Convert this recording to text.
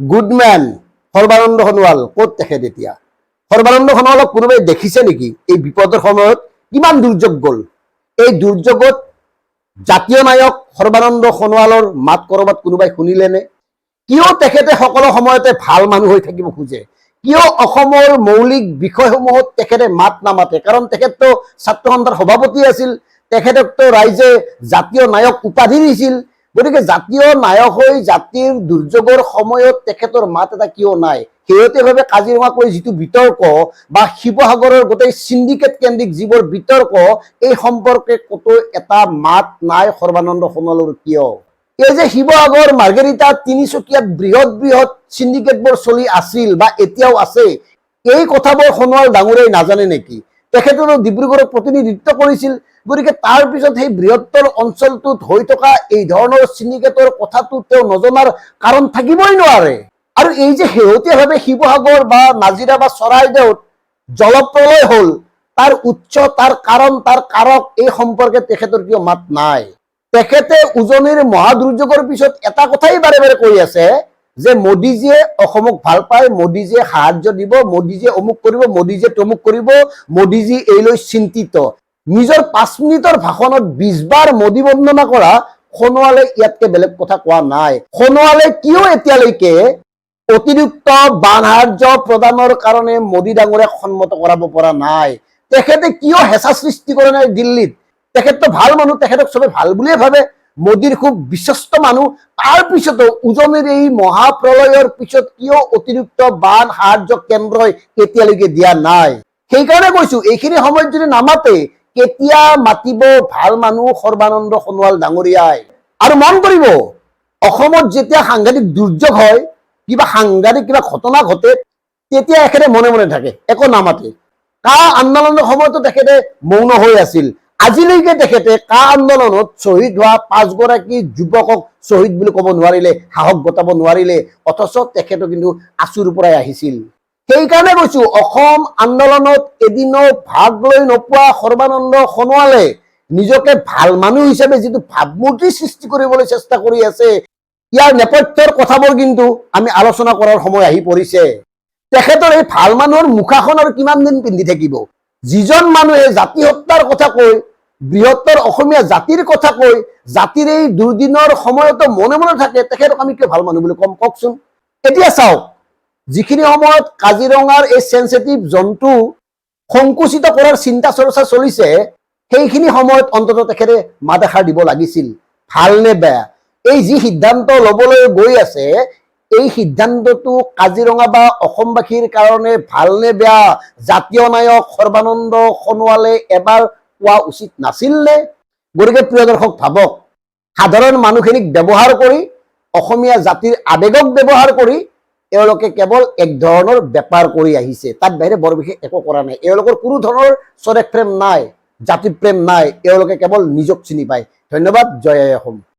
Goodman Sarbananda Sonowal ক'ত তেখেত এতিয়া? সৰ্বানন্দ সোণোৱালক কোনোবাই দেখিছে নেকি? এই বিপদৰ সময়ত কিমান দুৰ্যোগ গ'ল। এই দুৰ্যোগত জাতীয় নায়ক সৰ্বানন্দ সোণোৱালৰ মাত কৰবাত কোনোবাই শুনিলেনে? কিয় তেখেতে সকলো সময়তে ভাল মানুহ হৈ থাকিব খোজে? কিয় অসমৰ মৌলিক বিষয়সমূহত তেখেতে মাত নামাতে? কাৰণ তেখেততো ছাত্ৰ সন্থাৰ সভাপতি আছিল, তেখেতকতো ৰাইজে জাতীয় নায়ক উপাধি দিছিল। গতিকে জাতীয় নায়ক হৈ জাতিৰ দুৰ্যোগৰ সময়ত তেখেতৰ মাত এটা কিয় নাই? শেহতীয়াভাৱে কাজিৰঙাক লৈ যিটো বিতৰ্ক বা শিৱসাগৰৰ গোটেই চিণ্ডিকেট কেন্দ্ৰিক যিবোৰ বিতৰ্ক, এই সম্পৰ্কে ক'তো এটা মাত নাই সৰ্বানন্দ সোণোৱালৰ। কিয়? এই যে শিৱসাগৰ মাৰ্ঘেৰিটা তিনিচুকীয়াত বৃহৎ বৃহৎ চিণ্ডিকেটবোৰ চলি আছিল বা এতিয়াও আছে, এই কথাবোৰ সোণোৱাল ডাঙৰীয়াই নাজানে নেকি? তেখেতেতো ডিব্ৰুগড়ক প্ৰতিনিধিত্ব কৰিছিল। গতিকে তাৰ পিছত সেই বৃহত্তৰ অঞ্চলটোত হৈ থকা এই ধৰণৰ চিণ্ডিকেটৰ কথাটো তেওঁ নজনাৰ কাৰণ থাকিবই নোৱাৰে। আৰু এই যে শেহতীয়াভাৱে শিৱসাগৰ বা নাজিৰা বা চৰাইদেউত জলপ্ৰলয় হ'ল, তাৰ উৎস, তাৰ কাৰণ, তাৰ কাৰক, এই সম্পৰ্কে তেখেতৰ কিয় মাত নাই? তেখেতে উজনিৰ মহা দুৰ্যোগৰ পিছত এটা কথাই বাৰে বাৰে কৈ আছে যে মোদীজীয়ে অসমক ভাল পায়, মোদীজীয়ে সাহায্য দিব, মোদীজীয়ে অমুক কৰিব, মোদীজীয়ে তমুক কৰিব, মোদীজী এইলৈ চিন্তিত। নিজৰ 5 মিনিটৰ ভাষণত 20 বাৰ মোদী বন্দনা কৰা সোণোৱালে ইয়াতকে বেলেগ কথা কোৱা নাই। সোণোৱালে কিয় এতিয়ালৈকে অতিৰিক্ত বান সাহায্য প্ৰদানৰ কাৰণে মোদী ডাঙৰীয়াক সন্মত কৰাব পৰা নাই? তেখেতে কিয় হেঁচা সৃষ্টি কৰা নাই দিল্লীত? তেখেততো ভাল মানুহ, তেখেতক চবে ভাল বুলিয়ে ভাবে, মোদীৰ খুব বিশ্বস্ত মানুহ। তাৰ পিছতো উজনিৰ এই মহাপ্ৰলয়ৰ পিছত কিয় অতিৰিক্ত বান সাহায্য কেন্দ্ৰই এতিয়ালৈকে দিয়া নাই? সেইকাৰণে কৈছো, এইখিনি সময়ত যদি নামাতে, কেতিয়া মাতিব ভাল মানুহ সৰ্বানন্দ সোণোৱাল ডাঙৰীয়াই? আৰু মন কৰিব, অসমত যেতিয়া সাংঘাতিক দুৰ্যোগ হয়, কিবা সাংঘাতিক কিবা ঘটনা ঘটে, তেতিয়া এখেতে মনে মনে থাকে, একো নামাতে। কা আন্দোলনৰ সময়তো তেখেতে মৌন হৈ আছিল। আজিলৈকে তেখেতে কা আন্দোলনত শ্বহীদ হোৱা 5 গৰাকী যুৱকক শ্বহীদ বুলি ক'ব নোৱাৰিলে, সাহস গতাব নোৱাৰিলে, অথচ তেখেতো কিন্তু আচুৰ পৰাই আহিছিল। সেইকাৰণে কৈছো, অসম আন্দোলনত এদিনো ভাগ লৈ নোপোৱা সৰ্বানন্দ সোণোৱালে নিজকে ভাল মানুহ হিচাপে যিটো ভাৱমূৰ্তি সৃষ্টি কৰিবলৈ চেষ্টা কৰি আছে, ইয়াৰ নেপথ্যৰ কথাবোৰ কিন্তু আমি আলোচনা কৰাৰ সময় আহি পৰিছে। তেখেতৰ এই ভাল মানুহৰ মুখাখন আৰু কিমান দিন পিন্ধি থাকিব? যিজন মানুহে জাতি হত্যাৰ কথা কৈ, বৃহত্তৰ অসমীয়া জাতিৰ কথা কৈ, জাতিৰ এই দুৰ্দিনৰ সময়তো মনে মনে থাকে, তেখেতক আমি কিয় ভাল মানুহ বুলি কম কওকচোন? এতিয়া চাওক, যিখিনি সময়ত কাজিৰঙাৰ এই সেনচিটিভ জন্তু সংকুচিত কৰাৰ চিন্তা চৰ্চা চলিছে, সেইখিনি সময়ত অন্ততঃ তেখেতে মাত এষাৰ দিব লাগিছিল। ভাল নে বেয়া, এই যি সিদ্ধান্ত ল'বলৈ গৈ আছে, এই সিদ্ধান্তটো কাজিৰঙা বা অসমবাসীৰ কাৰণে ভাল নে বেয়া, জাতীয় নায়ক সৰ্বানন্দ সোণোৱালে এবাৰ কোৱা উচিত নাছিল নে? গতিকে প্ৰিয় দৰ্শক, ভাবক, সাধাৰণ মানুহখিনিক ব্যৱহাৰ কৰি, অসমীয়া জাতিৰ আৱেগক ব্যৱহাৰ কৰি এওঁলোকে কেৱল এক ধৰণৰ বেপাৰ কৰি আহিছে, তাত বাহিৰে বৰ বিশেষ একো কৰা নাই। এওঁলোকৰ কোনো ধৰণৰ স্বদেশ প্ৰেম নাই, জাতি প্ৰেম নাই, এওঁলোকে কেৱল নিজক চিনি পায়। ধন্যবাদ। জয় আই অসম।